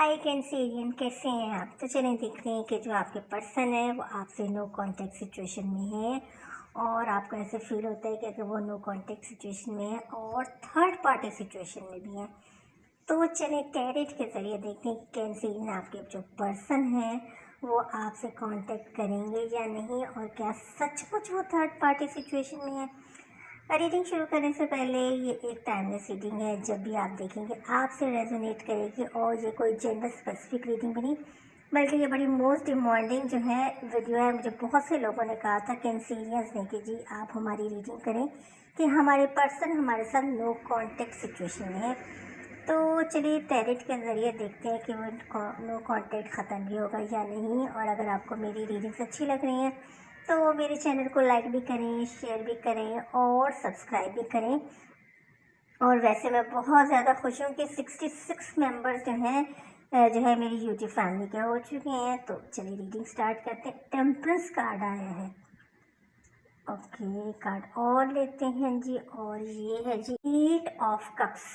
हाय Cancerian, कैसे हैं आप। तो चलें देखते हैं कि जो आपके पर्सन है वो आपसे नो कांटेक्ट सिचुएशन में है और आपको ऐसे फील होता है कि अगर वो नो कांटेक्ट सिचुएशन में है और थर्ड पार्टी सिचुएशन में भी है। तो चलें टैरेट के ज़रिए देखते हैं कि कैंसेरियन आपके जो पर्सन है वो आपसे कांटेक्ट करेंगे या नहीं, और क्या सचमुच वो थर्ड पार्टी सिचुएशन में है। रीडिंग शुरू करने से पहले ये एक टाइमलेस रीडिंग है। जब भी आप देखेंगे आपसे रेजोनेट करेगी, और ये कोई जेंडर स्पेसिफिक रीडिंग भी नहीं, बल्कि ये बड़ी मोस्ट डिमांडिंग जो है वीडियो है। मुझे बहुत से लोगों ने कहा था कैंसेरियंस ने कि जी आप हमारी रीडिंग करें कि हमारे पर्सन हमारे साथ नो कांटेक्ट सिचुएशन में है। तो चलिए टैरेट के ज़रिए देखते हैं कि वो नो कांटेक्ट ख़त्म भी होगा या नहीं। और अगर आपको मेरी रीडिंग्स अच्छी लग रही हैं तो मेरे चैनल को लाइक भी करें, शेयर भी करें और सब्सक्राइब भी करें। और वैसे मैं बहुत ज़्यादा खुश हूँ कि 66 मेंबर्स जो है मेरी यूट्यूब फैमिली के हो चुके हैं। तो चलिए रीडिंग स्टार्ट करते हैं। टेम्परेंस कार्ड आया है। ओके, कार्ड और लेते हैं जी। और ये है जी 8 ऑफ कप्स।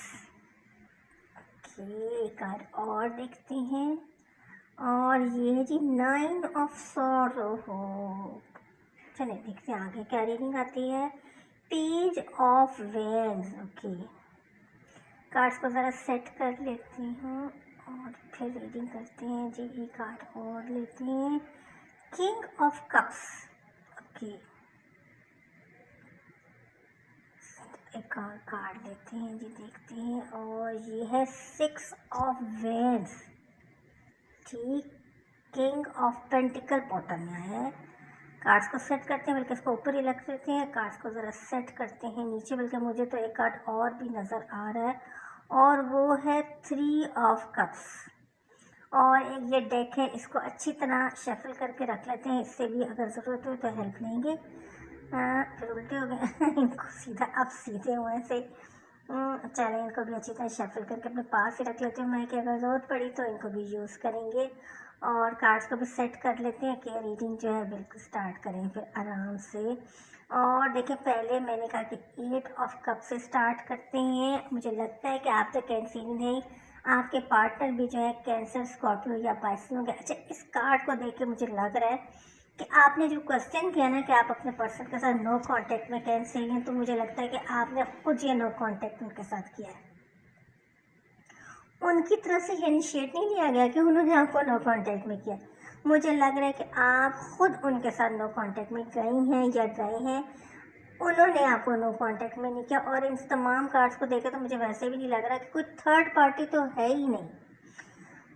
ओके, कार्ड और देखते हैं। और ये है जी 9 ऑफ सॉर्ड। हो चलिए देखते हैं आगे क्या रीडिंग आती है। Page of wands. Okay, cards को ज़रा सेट कर लेती हूँ और फिर रीडिंग करते हैं जी। एक कार्ड और लेते हैं। King of cups. ओके, एक और कार्ड लेते हैं जी, देखते हैं। और ये है 6 ऑफ वेंस। ठीक, किंग ऑफ पेंटिकल बॉटम में है। कार्ड्स को सेट करते हैं, बल्कि इसको ऊपर ही रख देते हैं। कार्ड्स को ज़रा सेट करते हैं नीचे, बल्कि मुझे तो एक कार्ड और भी नज़र आ रहा है और वो है 3 ऑफ कप्स। और एक ये डेक है, इसको अच्छी तरह शफल करके रख लेते हैं। इससे भी अगर ज़रूरत हो तो हेल्प लेंगे। फिर उल्टे हो गए इनको सीधा अब सीधे हुए से। चलें, इनको भी अच्छी तरह शफल करके अपने पास ही रख लेते हैं मैं, कि अगर ज़रूरत पड़ी तो इनको भी यूज़ करेंगे। और कार्ड्स को भी सेट कर लेते हैं कि रीडिंग जो है बिल्कुल स्टार्ट करें फिर आराम से। और देखिए, पहले मैंने कहा कि 8 ऑफ कप से स्टार्ट करते हैं। मुझे लगता है कि आप तो कैंसिल नहीं, आपके पार्टनर भी जो है कैंसर, स्कॉर्पियो या पाइसन होंगे। अच्छा, इस कार्ड को देख के मुझे लग रहा है कि आपने जो क्वेश्चन किया ना कि आप अपने पर्सन के साथ नो कांटेक्ट में कैसे हैं, तो मुझे लगता है कि आपने खुद ये नो कांटेक्ट उनके साथ किया है। उनकी तरफ से ये इनिशिएट नहीं लिया गया कि उन्होंने आपको नो कांटेक्ट में किया। मुझे लग रहा है कि आप खुद उनके साथ नो कांटेक्ट में गई हैं या गए हैं, उन्होंने आपको नो कांटेक्ट में नहीं किया। और इन तमाम कार्ड्स को देखे तो मुझे वैसे भी नहीं लग रहा कि कोई थर्ड पार्टी तो है ही नहीं,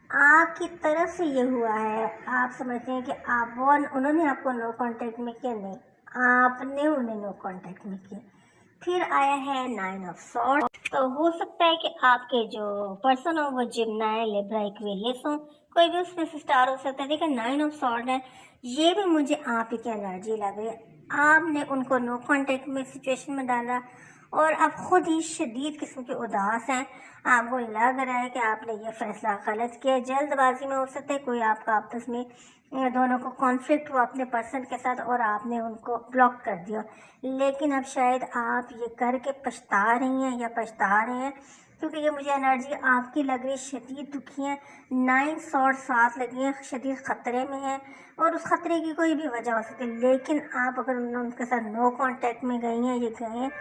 आपकी तरफ से ये हुआ है। आप समझते हैं कि आप वो उन्होंने आपको नो कांटेक्ट में किया, नहीं, आपने उन्हें नो कांटेक्ट में किया। फिर आया है 9 ऑफ सॉर्ड। तो हो सकता है कि आपके जो पर्सन हो वो जिम्नाय, लिब्रा, एक्वेरियस हो, कोई भी उसमें से स्टार हो सकता है। देखिए 9 ऑफ सॉर्ड है, ये भी मुझे आप ही की एनर्जी लग रही है। आपने उनको नो कांटेक्ट में सिचुएशन में डाला और आप खुद ही शदीद किस्म के उदास हैं। आपको लग रहा है कि आपने ये फैसला गलत किया। जल्दबाजी में हो सकता है कोई आपका आपस में दोनों को कॉन्फ्लिक्ट हुआ अपने पर्सन के साथ और आपने उनको ब्लॉक कर दिया। लेकिन अब शायद आप ये करके पछता रही हैं या पछता रहे हैं, क्योंकि ये मुझे एनर्जी आपकी लग रही है शदीद दुखी है। 9 सॉर्ड साथ लगी हैं, शदीद ख़तरे में है और उस ख़तरे की कोई भी वजह हो सकती है। लेकिन आप अगर उनके साथ नो कांटेक्ट में गई हैं, ये गए हैं,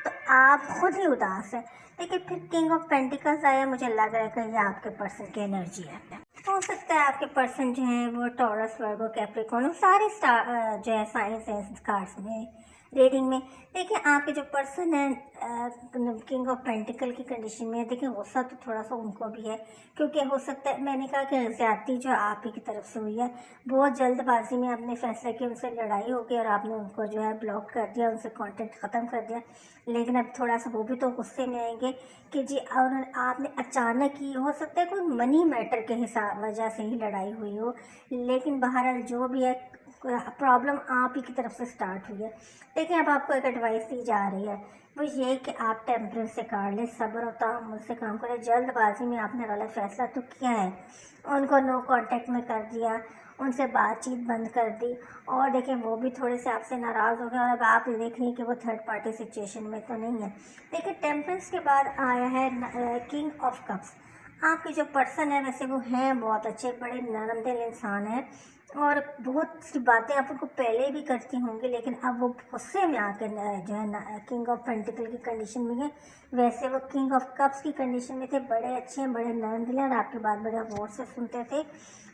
तो आप खुद ही उदास हैं। लेकिन फिर किंग ऑफ पेंटिकल्स आया, मुझे लग रहा है कि ये आपके पर्सन की एनर्जी है। हो सकता है आपके पर्सन जो है वो टॉरस, वर्गो, कैप्रिकॉर्न, सारे स्टार जो है साइंस है कार्ड्स में रीडिंग में। देखिए आपके जो पर्सन है किंग ऑफ पेंटिकल की कंडीशन में है। देखिए गुस्सा तो थोड़ा सा उनको भी है, क्योंकि हो सकता है, मैंने कहा कि ज़्यादती जो आप ही की तरफ से हुई है, बहुत जल्दबाजी में आपने फैसला किया, उनसे लड़ाई हो गई और आपने उनको जो है ब्लॉक कर दिया, उनसे कांटेक्ट ख़त्म कर दिया। लेकिन अब थोड़ा सा वो भी तो गुस्से में आएंगे कि जी और आपने अचानक ही, हो सकता है कोई मनी मैटर के हिसाब वजह से ही लड़ाई हुई हो। लेकिन बहरहाल जो भी है, प्रॉब्लम आप ही की तरफ से स्टार्ट हुई है। देखिए अब आपको एक एडवाइस दी जा रही है, वो ये कि आप टेम्परेंस से काट लें, सब्र और तहम्मुल से काम करें। जल्दबाजी में आपने गलत फैसला तो किया है, उनको नो कांटेक्ट में कर दिया, उनसे बातचीत बंद कर दी। और देखिए वो भी थोड़े से आपसे नाराज़ हो गए और अब आप देख रही हैं कि वो थर्ड पार्टी सिचुएशन में तो नहीं है। देखिए टेम्परेंस के बाद आया है किंग ऑफ कप्स। आपके जो पर्सन है वैसे वो हैं बहुत अच्छे, बड़े नरम दिल इंसान हैं और बहुत सी बातें आप उनको पहले भी करती होंगी, लेकिन अब वो गुस्से में आकर जो है ना किंग ऑफ पेंटिकल की कंडीशन में है। वैसे वो किंग ऑफ कप्स की कंडीशन में थे, बड़े अच्छे हैं, बड़े नरम दिल हैं और आपकी बात बड़े गौर से सुनते थे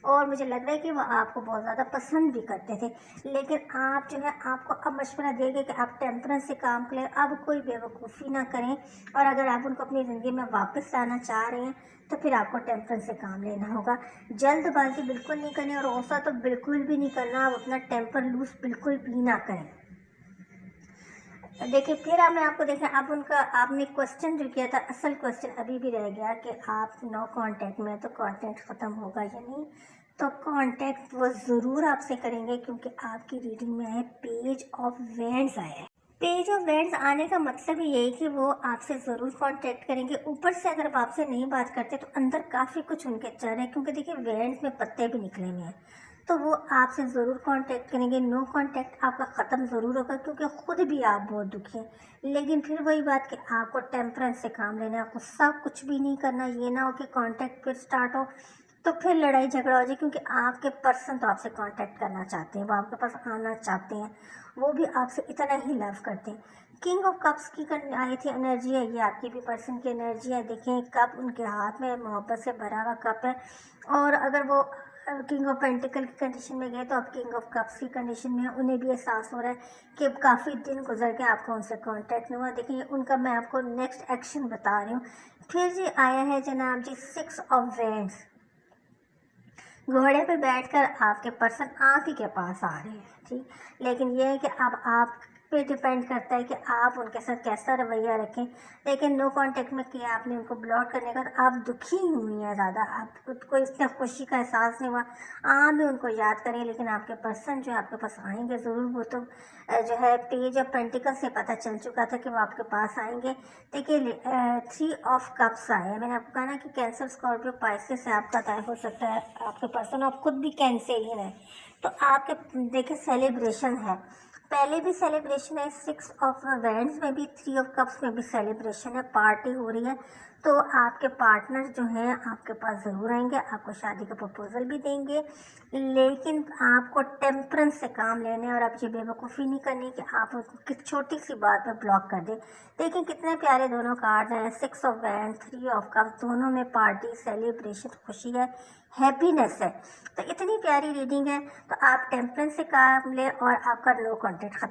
और मुझे लग रहा है कि वो आपको बहुत ज़्यादा पसंद भी करते थे। लेकिन आप जो है आपको अब मशवरा देंगे कि आप टेम्परेंस से काम करें, अब कोई बेवकूफ़ी ना करें और अगर आप उनको अपनी ज़िंदगी में वापस लाना चाह रहे हैं तो फिर आपको टेम्परेंस से काम लेना होगा। जल्दबाजी बिल्कुल नहीं करनी और गुस्सा तो बिल्कुल भी नहीं करना। आप अपना टेम्पर लूज बिल्कुल भी ना करें। देखिए फिर अब मैं आपको देखें, अब उनका आपने क्वेश्चन जो किया था, असल क्वेश्चन अभी भी रह गया कि आप नो कांटेक्ट में, तो कांटेक्ट ख़त्म होगा या नहीं। तो कांटेक्ट वो ज़रूर आपसे करेंगे क्योंकि आपकी रीडिंग में है पेज ऑफ वेंड्स आया है। पेज ऑफ वेंड्स आने का मतलब ही यही कि वो आपसे ज़रूर कांटेक्ट करेंगे। ऊपर से अगर वो आपसे नहीं बात करते तो अंदर काफ़ी कुछ उनके चल रहे हैं, क्योंकि देखिए वेंड्स में पत्ते भी निकले हुए हैं, तो वो आपसे ज़रूर कांटेक्ट करेंगे। नो कांटेक्ट आपका ख़त्म ज़रूर होगा क्योंकि ख़ुद भी आप बहुत दुखी हैं। लेकिन फिर वही बात कि आपको टेम्परेंस से काम लेना है, गुस्सा कुछ भी नहीं करना। ये ना हो कि कांटेक्ट फिर स्टार्ट हो तो फिर लड़ाई झगड़ा हो जाए, क्योंकि आपके पर्सन तो आपसे कांटेक्ट करना चाहते हैं, वो आपके पास आना चाहते हैं, वो भी आपसे इतना ही लव करते हैं। किंग ऑफ कप्स की आई थी एनर्जी है, ये आपकी भी पर्सन की एनर्जी है। देखें कप उनके हाथ में मोहब्बत से भरा हुआ कप है और अगर वो किंग ऑफ पेंटिकल की कंडीशन में गए तो अब किंग ऑफ कप्स की कंडीशन में उन्हें भी एहसास हो रहा है कि काफ़ी दिन गुजर के आपको उनसे कांटेक्ट नहीं हुआ। देखिए उनका मैं आपको नेक्स्ट एक्शन बता रही हूँ। फिर जी आया है जनाब जी 6 ऑफ वेंड्स। घोड़े पे बैठकर आपके पर्सन आप ही के पास आ रहे हैं, ठीक। लेकिन यह है कि अब आप पे डिपेंड करता है कि आप उनके साथ कैसा रवैया रखें। लेकिन नो कांटेक्ट में किया आपने उनको ब्लॉक करने का, तो आप दुखी हुई हैं ज़्यादा, आपको इतना खुशी का एहसास नहीं हुआ। आप भी उनको याद करें, लेकिन आपके पर्सन जो आपके पास आएंगे ज़रूर। वो तो जो है पेज ऑफ पेंटिकल से पता चल चुका था कि वो आपके पास आएंगे। देखिए 3 ऑफ कप्स आए हैं। मैंने आपको कहा ना कि कैंसर, स्कॉर्पियो, पाइसेस से आपका तय हो सकता है। आपके पर्सन आप खुद भी कैंसरियन है, तो आपके देखिए सेलिब्रेशन है, पहले भी सेलिब्रेशन है, 6 ऑफ वेंड्स में भी, 3 ऑफ कप्स में भी सेलिब्रेशन है, पार्टी हो रही है। तो आपके पार्टनर जो हैं आपके पास ज़रूर आएंगे, आपको शादी का प्रपोजल भी देंगे। लेकिन आपको टेम्परेंस से काम लेने और आप ये बेवकूफ़ी नहीं करनी कि आप उनको छोटी सी बात पे ब्लॉक कर दें। देखिए कितने प्यारे दोनों कार्ड हैं, 6 ऑफ वैंड, 3 ऑफ कप्स, दोनों में पार्टी, सेलिब्रेशन, खुशी है, हैप्पीनेस है। तो इतनी प्यारी रीडिंग है, तो आप टेम्परेंस से काम लें और आपका नो कॉन्टेक्ट खत्म।